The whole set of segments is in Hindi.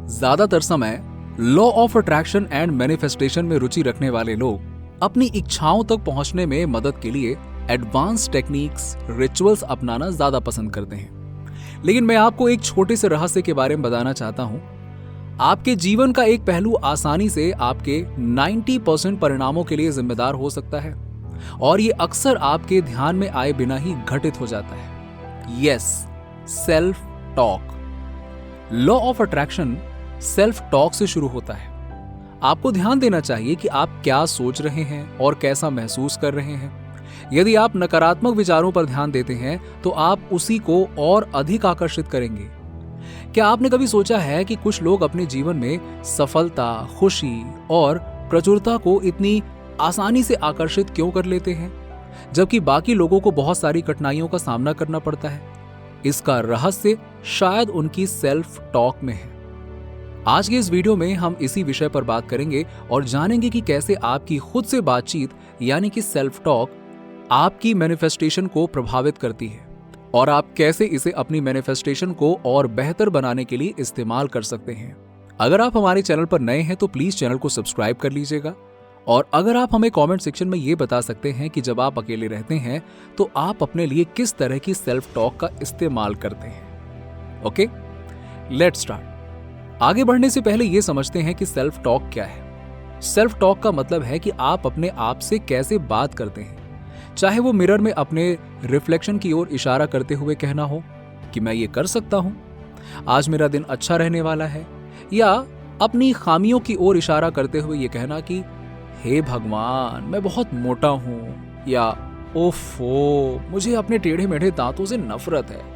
ज्यादातर समय law of attraction and manifestation में रुचि रखने वाले लोग अपनी इच्छाओं तक पहुंचने में मदद के लिए एडवांस टेक्निक्स, रिचुअल्स अपनाना ज्यादा पसंद करते हैं। लेकिन मैं आपको एक छोटे से रहस्य के बारे में बताना चाहता हूं। आपके जीवन का एक पहलू आसानी से आपके 90% परिणामों के लिए जिम्मेदार हो सकता है, और ये अक्सर आपके ध्यान में आए बिना ही घटित हो जाता है। Yes, self talk. Law of attraction self talk से शुरू होता है। आपको ध्यान देना चाहिए कि आप क्या सोच रहे हैं और कैसा महसूस कर रहे हैं। यदि आप नकारात्मक विचारों पर ध्यान देते हैं तो आप उसी को और अधिक आकर्षित करेंगे। क्या आपने कभी सोचा है कि कुछ लोग अपने जीवन में सफलता, खुशी और प्रचुरता को इतनी आसानी से आकर्षित क्यों कर लेते हैं, जबकि बाकी लोगों को बहुत सारी कठिनाइयों का सामना करना पड़ता है? इसका रहस्य शायद उनकी सेल्फ टॉक में है। आज के इस वीडियो में हम इसी विषय पर बात करेंगे और जानेंगे कि कैसे आपकी खुद से बातचीत यानी कि सेल्फ टॉक आपकी मैनिफेस्टेशन को प्रभावित करती है और आप कैसे इसे अपनी मैनिफेस्टेशन को और बेहतर बनाने के लिए इस्तेमाल कर सकते हैं। अगर आप हमारे चैनल पर नए हैं तो प्लीज चैनल को सब्सक्राइब कर लीजिएगा, और अगर आप हमें कमेंट सेक्शन में ये बता सकते हैं कि जब आप अकेले रहते हैं तो आप अपने लिए किस तरह की सेल्फ टॉक का इस्तेमाल करते हैं। Okay, let's start. आगे बढ़ने से पहले ये समझते हैं कि सेल्फ टॉक क्या है। सेल्फ टॉक का मतलब है कि आप अपने आप से कैसे बात करते हैं, चाहे वो मिरर में अपने रिफ्लेक्शन की ओर इशारा करते हुए कहना हो कि मैं ये कर सकता हूं, आज मेरा दिन अच्छा रहने वाला है, या अपनी खामियों की ओर इशारा करते हुए ये कहना कि हे भगवान मैं बहुत मोटा हूं, या ओफो मुझे अपने टेढ़े मेढ़े दांतों से नफरत है।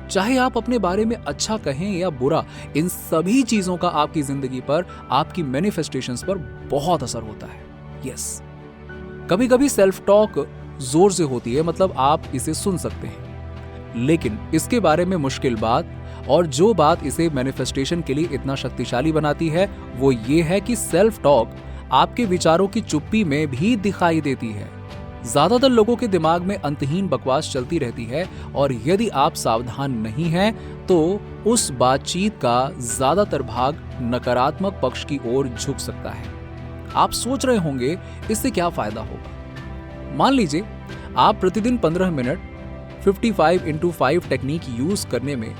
चाहे आप अपने बारे में अच्छा कहें या बुरा, इन सभी चीजों का आपकी जिंदगी पर, आपकी मैनिफेस्टेशंस पर बहुत असर होता है। यस, कभी कभी सेल्फ टॉक जोर से होती है, मतलब आप इसे सुन सकते हैं, लेकिन इसके बारे में मुश्किल बात, और जो बात इसे मैनिफेस्टेशन के लिए इतना शक्तिशाली बनाती है, वो ये है कि सेल्फ टॉक आपके विचारों की चुप्पी में भी दिखाई देती है। ज्यादातर लोगों के दिमाग में अंतहीन बकवास चलती रहती है, और यदि आप सावधान नहीं हैं तो उस बातचीत का ज्यादातर भाग नकारात्मक पक्ष की ओर झुक सकता है। आप सोच रहे होंगे इससे क्या फायदा होगा। मान लीजिए आप प्रतिदिन 15 मिनट 55x5 टेक्निक यूज करने में,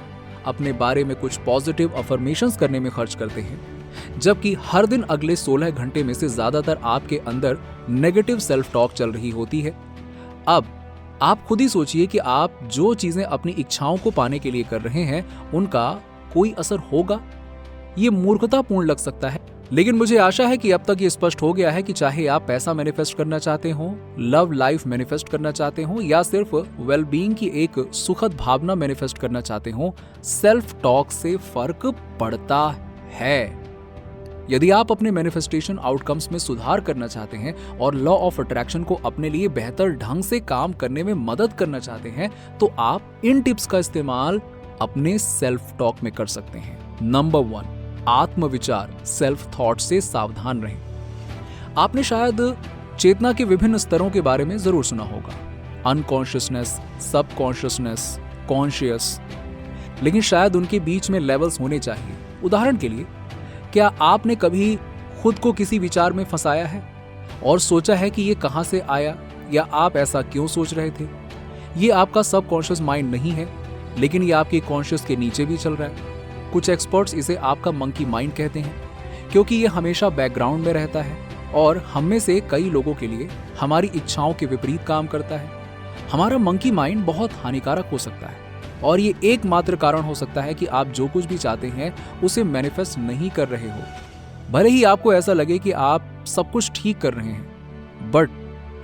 अपने बारे में कुछ पॉजिटिव अफर्मेशंस करने में खर्च करते हैं, जबकि हर दिन अगले 16 घंटे में से ज्यादातर आपके अंदर नेगेटिव सेल्फ टॉक चल रही होती है। अब आप खुद ही सोचिए कि आप जो चीजें अपनी इच्छाओं को पाने के लिए कर रहे हैं उनका कोई असर होगा। ये मूर्खतापूर्ण लग सकता है, लेकिन मुझे आशा है कि अब तक ये स्पष्ट हो गया है कि चाहे आप पैसा मैनिफेस्ट करना चाहते हो, लव लाइफ मैनिफेस्ट करना चाहते हो, या सिर्फ वेलबींग की एक सुखद भावना मैनिफेस्ट करना चाहते हो, सेल्फ टॉक से फर्क पड़ता है। यदि आप अपने मैनिफेस्टेशन आउटकम्स में सुधार करना चाहते हैं और लॉ ऑफ अट्रैक्शन को अपने लिए बेहतर ढंग से काम करने में मदद करना चाहते हैं, तो आप इन टिप्स का इस्तेमाल अपने सेल्फ टॉक में कर सकते हैं। नंबर 1, आत्मविचार, सेल्फ थॉट से सावधान रहें। आपने शायद चेतना के विभिन्न स्तरों के बारे में जरूर सुना होगा, अनकॉन्शियसनेस, सबकॉन्शियसनेस, कॉन्शियस, लेकिन शायद उनके बीच में लेवल्स होने चाहिए। उदाहरण के लिए, क्या आपने कभी खुद को किसी विचार में फंसाया है और सोचा है कि ये कहां से आया, या आप ऐसा क्यों सोच रहे थे? ये आपका सबकॉन्शियस माइंड नहीं है, लेकिन ये आपके कॉन्शियस के नीचे भी चल रहा है। कुछ एक्सपर्ट्स इसे आपका मंकी माइंड कहते हैं, क्योंकि ये हमेशा बैकग्राउंड में रहता है और हम में से कई लोगों के लिए हमारी इच्छाओं के विपरीत काम करता है। हमारा मंकी माइंड बहुत हानिकारक हो सकता है, और ये एकमात्र कारण हो सकता है कि आप जो कुछ भी चाहते हैं उसे मैनिफेस्ट नहीं कर रहे हो। भले ही आपको ऐसा लगे कि आप सब कुछ ठीक कर रहे हैं, बट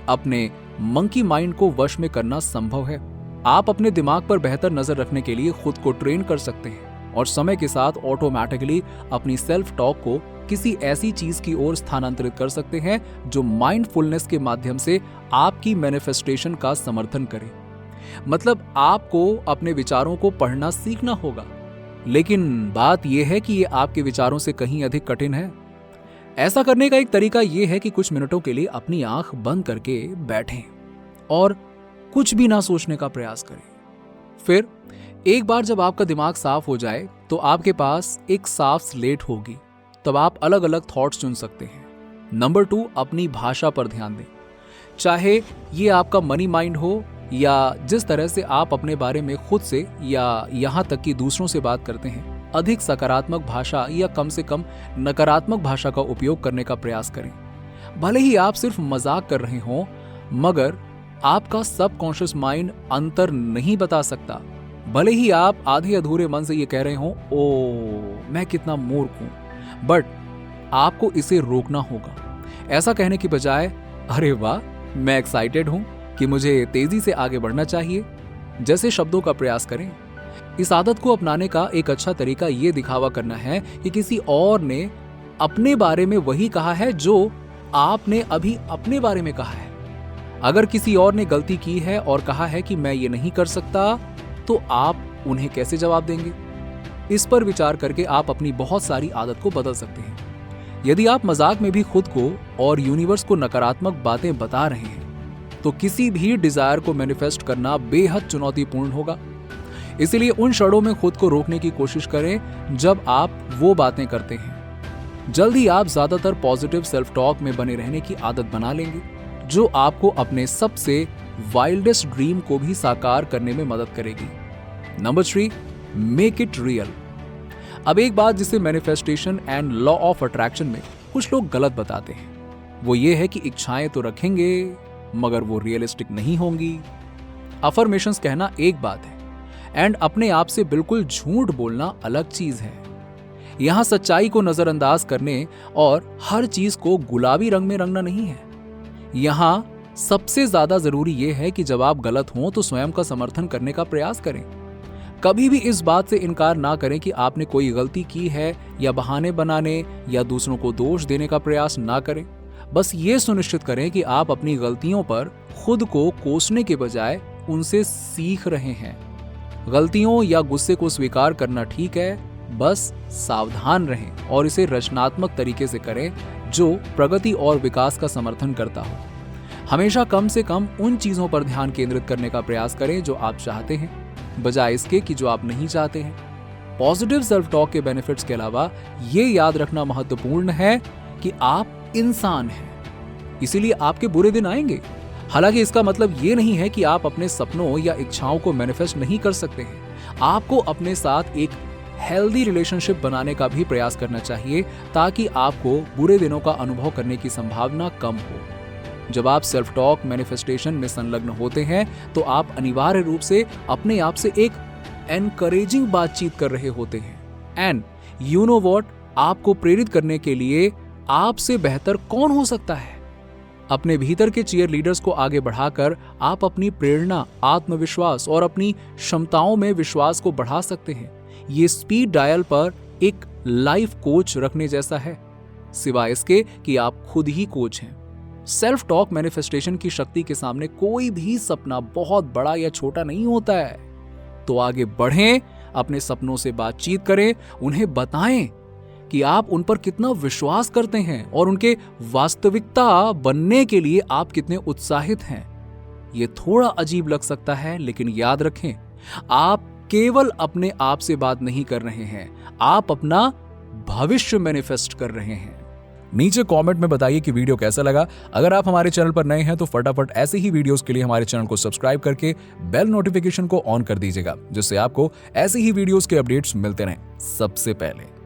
अपने मंकी माइंड को वश में करना संभव है। आप अपने दिमाग पर बेहतर नजर रखने के लिए खुद को ट्रेन कर सकते हैं, और समय के साथ ऑटोमेटिकली अपनी सेल्फ टॉक को किसी ऐसी चीज की ओर स्थानांतरित कर सकते हैं जो माइंडफुलनेस के माध्यम से आपकी मैनिफेस्टेशन का समर्थन करे। मतलब आपको अपने विचारों को पढ़ना सीखना होगा, लेकिन बात यह है कि ये आपके विचारों से कहीं अधिक कठिन है। ऐसा करने का एक तरीका यह है कि कुछ मिनटों के लिए अपनी आंख बंद करके बैठें और कुछ भी ना सोचने का प्रयास करें। फिर एक बार जब आपका दिमाग साफ हो जाए तो आपके पास एक साफ स्लेट होगी, तब आप अलग अलग थॉट्स चुन सकते हैं। नंबर 2, अपनी भाषा पर ध्यान दें। चाहे ये आपका मनी माइंड हो या जिस तरह से आप अपने बारे में खुद से या यहाँ तक कि दूसरों से बात करते हैं, अधिक सकारात्मक भाषा या कम से कम नकारात्मक भाषा का उपयोग करने का प्रयास करें। भले ही आप सिर्फ मजाक कर रहे हों, मगर आपका सबकॉन्शियस माइंड अंतर नहीं बता सकता। भले ही आप आधे अधूरे मन से ये कह रहे हों, ओ मैं कितना मूर्ख हूं, बट आपको इसे रोकना होगा। ऐसा कहने की बजाय अरे वाह मैं एक्साइटेड हूं कि मुझे तेजी से आगे बढ़ना चाहिए जैसे शब्दों का प्रयास करें। इस आदत को अपनाने का एक अच्छा तरीका ये दिखावा करना है कि किसी और ने अपने बारे में वही कहा है जो आपने अभी अपने बारे में कहा है। अगर किसी और ने गलती की है और कहा है कि मैं ये नहीं कर सकता, तो आप उन्हें कैसे जवाब देंगे? इस पर विचार करके आप अपनी बहुत सारी आदत को बदल सकते हैं। यदि आप मजाक में भी खुद को और यूनिवर्स को नकारात्मक बातें बता रहे हैं, तो किसी भी डिजायर को मैनिफेस्ट करना बेहद चुनौतीपूर्ण होगा। इसलिए उन क्षणों में खुद को रोकने की कोशिश करें जब आप वो बातें करते हैं। जल्द ही आप ज्यादातर पॉजिटिव सेल्फ टॉक में बने रहने की आदत बना लेंगे, जो आपको अपने सबसे वाइल्डेस्ट ड्रीम को भी साकार करने में मदद करेगी। Number 3, make it real. अब एक बात जिसे manifestation and law of attraction में कुछ लोग गलत बताते हैं, वो ये है कि इच्छाएं तो रखेंगे मगर वो रियलिस्टिक नहीं होंगी। अफर्मेशंस कहना एक बात है एंड अपने आप से बिल्कुल झूठ बोलना अलग चीज है। यहां सच्चाई को नजरअंदाज करने और हर चीज को गुलाबी रंग में रंगना नहीं है। यहां सबसे ज्यादा जरूरी यह है कि जब आप गलत हों तो स्वयं का समर्थन करने का प्रयास करें। कभी भी इस बात से इनकार ना करें कि आपने कोई गलती की है या बहाने बनाने या दूसरों को दोष देने का प्रयास ना करें। बस ये सुनिश्चित करें कि आप अपनी गलतियों पर खुद को कोसने के बजाय उनसे सीख रहे हैं। गलतियों या गुस्से को स्वीकार करना ठीक है, बस सावधान रहें और इसे रचनात्मक तरीके से करें जो प्रगति और विकास का समर्थन करता हो। हमेशा कम से कम उन चीजों पर ध्यान केंद्रित करने का प्रयास करें जो आप चाहते हैं, बजाय इसके कि जो आप नहीं चाहते हैं। पॉजिटिव सेल्फ टॉक के बेनिफिट्स के अलावा ये याद रखना महत्वपूर्ण है कि आप इंसान हैं, इसीलिए आपके बुरे दिन आएंगे। हालांकि इसका मतलब ये नहीं है कि आप अपने सपनों या इच्छाओं को मैनिफेस्ट नहीं कर सकते हैं। आपको अपने साथ एक हेल्दी रिलेशनशिप बनाने का भी प्रयास करना चाहिए ताकि आपको बुरे दिनों का अनुभव करने की संभावना कम हो। जब आप सेल्फ टॉक मैनिफेस्टेशन में संलग्न होते हैं तो आप अनिवार्य रूप से अपने आप से एक एनकरेजिंग बातचीत कर रहे होते हैं। एंड यू नो व्हाट, आपको प्रेरित करने के लिए आपसे बेहतर कौन हो सकता है? अपने भीतर के चीयर लीडर्स को आगे बढ़ाकर आप अपनी प्रेरणा, आत्मविश्वास और अपनी क्षमताओं में विश्वास को बढ़ा सकते हैं। ये स्पीड डायल पर एक लाइफ कोच रखने जैसा है, सिवाय इसके कि आप खुद ही कोच हैं। सेल्फ टॉक मैनिफेस्टेशन की शक्ति के सामने कोई भी सपना बहुत बड़ा या छोटा नहीं होता है। तो आगे बढ़ें, अपने सपनों से बातचीत करें, उन्हें बताएं कि आप उन पर कितना विश्वास करते हैं और उनके वास्तविकता बनने के लिए आप कितने उत्साहित हैं। ये थोड़ा अजीब लग सकता है, लेकिन याद रखें, आप केवल अपने आप से बात नहीं कर रहे हैं, आप अपना भविष्य मैनिफेस्ट कर रहे हैं। नीचे कमेंट में बताइए कि वीडियो कैसा लगा। अगर आप हमारे चैनल पर नए हैं तो फटाफट ऐसे ही वीडियोस के लिए हमारे चैनल को सब्सक्राइब करके बेल नोटिफिकेशन को ऑन कर दीजिएगा, जिससे आपको ऐसे ही वीडियोस के अपडेट्स मिलते रहें सबसे पहले।